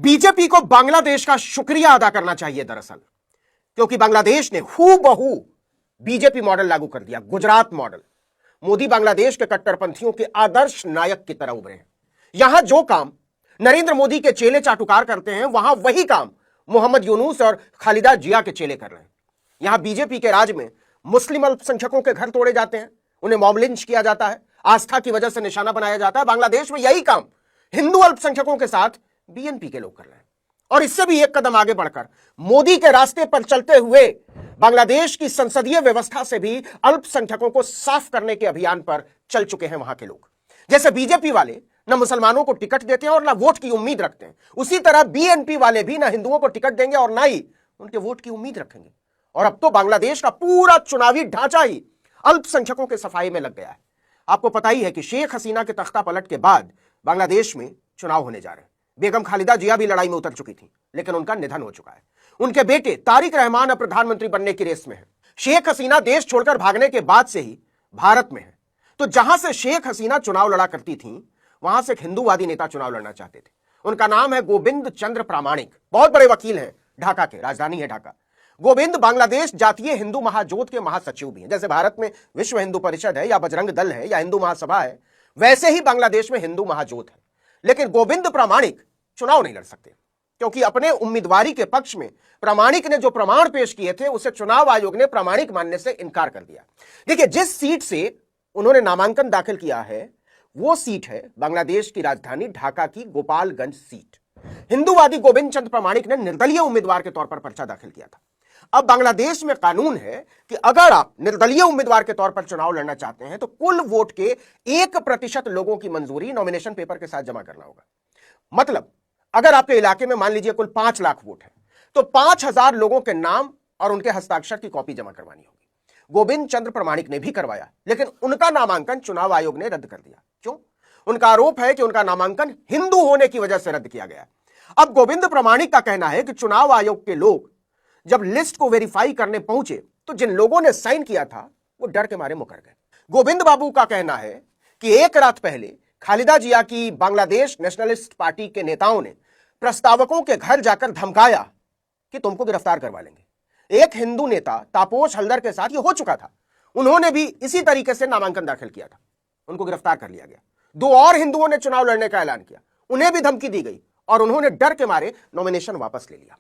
BJP को बांग्लादेश का शुक्रिया अदा करना चाहिए दरअसल, क्योंकि बांग्लादेश ने हूबहू बीजेपी मॉडल लागू कर दिया, गुजरात मॉडल। मोदी बांग्लादेश के कट्टरपंथियों के आदर्श नायक की तरह उभरे हैं। यहां जो काम नरेंद्र मोदी के चेले चाटुकार करते हैं, वहां वही काम मोहम्मद यूनुस और खालिदा जिया के चेले कर रहे हैं। यहां बीजेपी के राज में मुस्लिम अल्पसंख्यकों के घर तोड़े जाते हैं, उन्हें मॉब लिंच किया जाता है, आस्था की वजह से निशाना बनाया जाता है। बांग्लादेश में यही काम हिंदू अल्पसंख्यकों के साथ बीएनपी के लोग कर रहे हैं। और इससे भी एक कदम आगे बढ़कर मोदी के रास्ते पर चलते हुए बांग्लादेश की संसदीय व्यवस्था से भी अल्पसंख्यकों को साफ करने के अभियान पर चल चुके हैं वहां के लोग। जैसे बीजेपी वाले न मुसलमानों को टिकट देते हैं और न वोट की उम्मीद रखते हैं, उसी तरह बीएनपी वाले भी न हिंदुओं को टिकट देंगे और न ही उनके वोट की उम्मीद रखेंगे। और अब तो बांग्लादेश का पूरा चुनावी ढांचा ही अल्पसंख्यकों के सफाई में लग गया है। आपको पता ही है कि शेख हसीना के तख्ता पलट के बाद बांग्लादेश में चुनाव होने जा रहे हैं। बेगम खालिदा जिया भी लड़ाई में उतर चुकी थी, लेकिन उनका निधन हो चुका है। उनके बेटे तारिक रहमान अब प्रधानमंत्री बनने की रेस में है। शेख हसीना देश छोड़कर भागने के बाद से ही भारत में है। तो जहां से शेख हसीना चुनाव लड़ा करती थी, वहां से एक हिंदूवादी नेता चुनाव लड़ना चाहते थे। उनका नाम है गोविंद चंद्र प्रामाणिक, बहुत बड़े वकील हैं, ढाका के, राजधानी है ढाका। गोविंद बांग्लादेश जातीय हिंदू महाजोत के महासचिव भी हैं। जैसे भारत में विश्व हिंदू परिषद है या बजरंग दल है या हिंदू महासभा है, वैसे ही बांग्लादेश में हिंदू महाजोत है। लेकिन गोविंद प्रामाणिक चुनाव नहीं लड़ सकते, क्योंकि अपने उम्मीदवारी के पक्ष में प्रामाणिक ने जो प्रमाण पेश किए थे, उसे चुनाव आयोग ने प्रामाणिक मानने से इनकार कर दिया। देखिए, जिस सीट से उन्होंने नामांकन दाखिल किया है, वो सीट है बांग्लादेश की राजधानी ढाका की गोपालगंज सीट। हिंदूवादी गोविंद चंद्र प्रामाणिक ने निर्दलीय उम्मीदवार के तौर पर पर्चा दाखिल किया था। अब बांग्लादेश में कानून है कि अगर आप निर्दलीय उम्मीदवार के तौर पर चुनाव लड़ना चाहते हैं, तो कुल वोट के 1% लोगों की मंजूरी नॉमिनेशन पेपर के साथ जमा करना होगा। मतलब अगर आपके इलाके में मान लीजिए कुल 5 लाख वोट है, तो 5000 लोगों के नाम और उनके हस्ताक्षर की कॉपी जमा करवानी होगी। गोविंद चंद्र प्रामाणिक ने भी करवाया, लेकिन उनका नामांकन चुनाव आयोग ने रद्द कर दिया। क्यों? उनका आरोप है कि उनका नामांकन हिंदू होने की वजह से रद्द किया गया। अब गोविंद प्रामाणिक का कहना है कि चुनाव आयोग के लोग जब लिस्ट को वेरीफाई करने पहुंचे, तो जिन लोगों ने साइन किया था वो डर के मारे मुकर गए। गोविंद बाबू का कहना है कि एक रात पहले खालिदा जिया की बांग्लादेश नेशनलिस्ट पार्टी के नेताओं ने प्रस्तावकों के घर जाकर धमकाया कि तुमको गिरफ्तार करवा लेंगे। एक हिंदू नेता तापोश हल्दर के साथ ये हो चुका था, उन्होंने भी इसी तरीके से नामांकन दाखिल किया था, उनको गिरफ्तार कर लिया गया। 2 और हिंदुओं ने चुनाव लड़ने का ऐलान किया, उन्हें भी धमकी दी गई और उन्होंने डर के मारे नॉमिनेशन वापस ले लिया।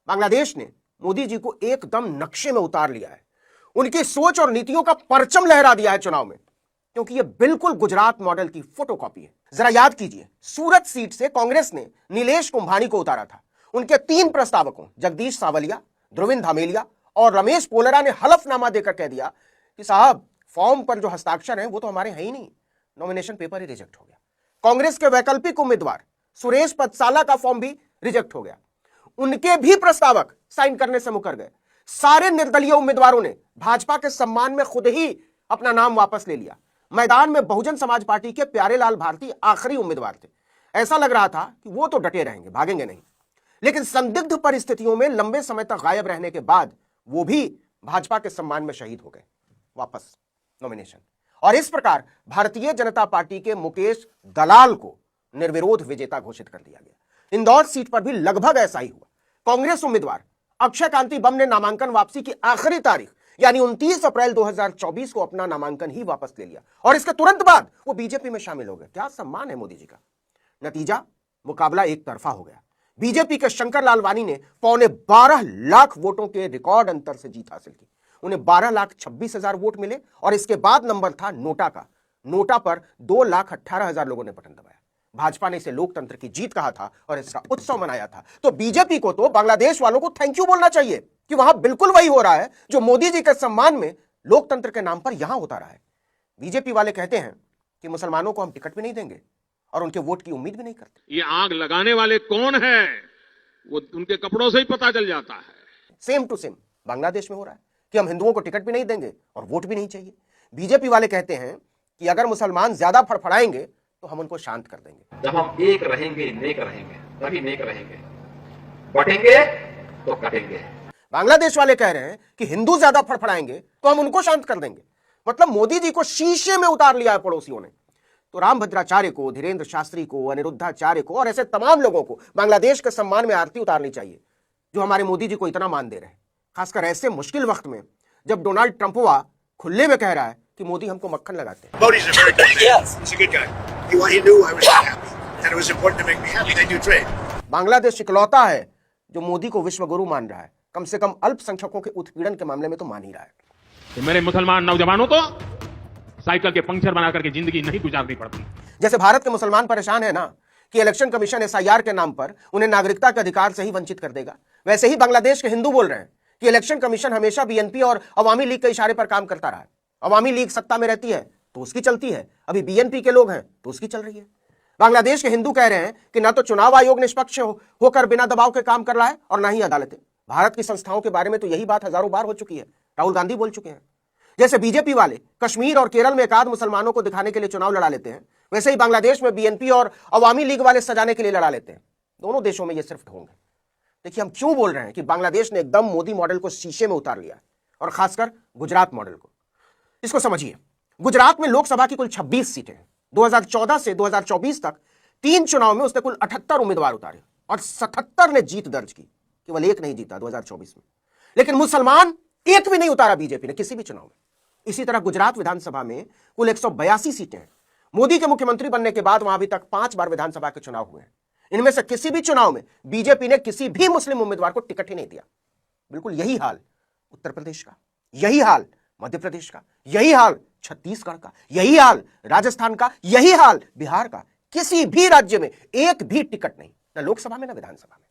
बांग्लादेश ने मोदी जी को एकदम नक्शे में उतार लिया है, उनकी सोच और नीतियों का परचम लहरा दिया है चुनाव में, क्योंकि यह बिल्कुल गुजरात मॉडल की फोटोकॉपी है। जरा याद कीजिए, सूरत सीट से कांग्रेस ने नीलेश कुंभानी को उतारा था। उनके 3 प्रस्तावकों जगदीश सावलिया, ध्रुविंद धामेलिया और रमेश पोलरा ने हलफनामा देकर कह दिया कि साहब, फॉर्म पर जो हस्ताक्षर हैं वो तो हमारे हैं ही नहीं, नॉमिनेशन पेपर ही रिजेक्ट हो गया। कांग्रेस के वैकल्पिक उम्मीदवार सुरेश पदसाला का फॉर्म भी रिजेक्ट हो गया, उनके भी प्रस्तावक साइन करने से मुकर गए। सारे निर्दलीय उम्मीदवारों ने भाजपा के सम्मान में खुद ही अपना नाम वापस ले लिया। मैदान में बहुजन समाज पार्टी के प्यारेलाल भारती आखिरी उम्मीदवार थे। ऐसा लग रहा था कि वो तो डटे रहेंगे, भागेंगे नहीं। लेकिन संदिग्ध परिस्थितियों में लंबे समय तक गायब रहने के बाद वो भी भाजपा के सम्मान में शहीद हो गए, वापस नॉमिनेशन। और इस प्रकार भारतीय जनता पार्टी के मुकेश दलाल को निर्विरोध विजेता घोषित कर दिया गया। इंदौर सीट पर भी लगभग ऐसा ही हुआ। कांग्रेस उम्मीदवार अक्षय कांति बम ने नामांकन वापसी की आखिरी तारीख यानी 29 अप्रैल 2024 को अपना नामांकन ही वापस ले लिया और इसके तुरंत बाद वो बीजेपी में शामिल हो गए। क्या सम्मान है मोदी जी का। नतीजा, मुकाबला एक तरफा हो गया। बीजेपी के शंकर लालवानी ने 12.25 लाख वोटों के रिकॉर्ड अंतर से जीत हासिल की। उन्हें 12,26,000 वोट मिले और इसके बाद नंबर था नोटा का। नोटा पर 2,18,000 लोगों ने बटन दबाया। भाजपा ने इसे लोकतंत्र की जीत कहा था और इसका उत्सव मनाया था। तो बीजेपी को तो बांग्लादेश वालों को थैंक यू बोलना चाहिए कि वहां बिल्कुल वही हो रहा है जो मोदी जी के सम्मान में लोकतंत्र के नाम पर यहां होता रहा है। बीजेपी वाले कहते हैं कि मुसलमानों को हम टिकट भी नहीं देंगे और उनके वोट की उम्मीद भी नहीं करते। ये आग लगाने वाले कौन है वो उनके कपड़ों से ही पता चल जाता है। सेम टू सेम बांग्लादेश में हो रहा है कि हम हिंदुओं को टिकट भी नहीं देंगे और वोट भी नहीं चाहिए। बीजेपी वाले कहते हैं कि अगर मुसलमान ज्यादा फड़फड़ाएंगे तो हम उनको शांत कर देंगे। जब हम एक रहेंगे, नेक रहेंगे, तभी नेक रहेंगे, बटेंगे तो कटेंगे। बांग्लादेश वाले कह रहे हैं कि हिंदू ज्यादा फड़फड़ाएंगे तो हम उनको शांत कर देंगे। मतलब मोदी जी को शीशे में उतार लिया है पड़ोसियों ने। तो रामभद्राचार्य को, धीरेन्द्र शास्त्री को, अनिरुद्धाचार्य को और ऐसे तमाम लोगों को बांग्लादेश के सम्मान में आरती उतारनी चाहिए जो हमारे मोदी जी को इतना मान दे रहे हैं, खासकर ऐसे मुश्किल वक्त में जब डोनाल्ड ट्रंपवा खुले में कह रहा है कि मोदी हमको मक्खन लगाते हैं। Modi's a very good man. Yes. He's a good guy. He knew I was happy, and it was important to make me happy. They do trade. Bangladesh इकलौता है जो मोदी को विश्व गुरु मान रहा है, कम से कम अल्पसंख्यकों के उत्पीड़न के मामले में तो मान ही रहा है। तो मेरे मुसलमान नौजवानों को साइकिल के पंक्चर बना करके जिंदगी नहीं गुजारनी पड़ती। जैसे भारत के मुसलमान परेशान है ना कि इलेक्शन कमीशन एसआईआर के नाम पर उन्हें नागरिकता के अधिकार से ही वंचित कर देगा, वैसे ही बांग्लादेश के हिंदू बोल रहे हैं कि इलेक्शन कमीशन हमेशा बीएनपी और अवामी लीग के इशारे पर काम करता रहा है। अवामी लीग सत्ता में रहती है तो उसकी चलती है, अभी बीएनपी के लोग हैं तो उसकी चल रही है। बांग्लादेश के हिंदू कह रहे हैं कि ना तो चुनाव आयोग निष्पक्ष होकर बिना दबाव के काम कर रहा है और ना ही अदालतें। भारत की संस्थाओं के बारे में तो यही बात हजारों बार हो चुकी है, राहुल गांधी बोल चुके हैं। जैसे बीजेपी वाले कश्मीर और केरल में एकाध मुसलमानों को दिखाने के लिए चुनाव लड़ा लेते हैं, वैसे ही बांग्लादेश में बीएनपी और अवामी लीग वाले सजाने के लिए लड़ा लेते हैं। दोनों देशों में ये सिर्फ ढोंग है। देखिए हम क्यों बोल रहे हैं कि बांग्लादेश ने एकदम मोदी मॉडल को शीशे में उतार लिया और खासकर गुजरात मॉडल को। इसको समझिए, गुजरात में लोकसभा की कुल 26 सीटें हैं। 2014 से 2024 तक 3 चुनाव में उसने कुल 78 उम्मीदवार उतारे और 77 ने जीत दर्ज की, केवल एक नहीं जीता 2024 में। लेकिन मुसलमान एक भी नहीं उतारा बीजेपी ने किसी भी चुनाव में। इसी तरह गुजरात विधानसभा में कुल 182 सीटें हैं। मोदी के मुख्यमंत्री बनने के बाद वहां अभी तक 5 बार विधानसभा के चुनाव हुए हैं। इनमें से किसी भी चुनाव में बीजेपी ने किसी भी मुस्लिम उम्मीदवार को टिकट ही नहीं दिया। बिल्कुल यही हाल उत्तर प्रदेश का, यही हाल मध्य प्रदेश का, यही हाल छत्तीसगढ़ का, यही हाल राजस्थान का, यही हाल बिहार का। किसी भी राज्य में एक भी टिकट नहीं, न लोकसभा में न विधानसभा में।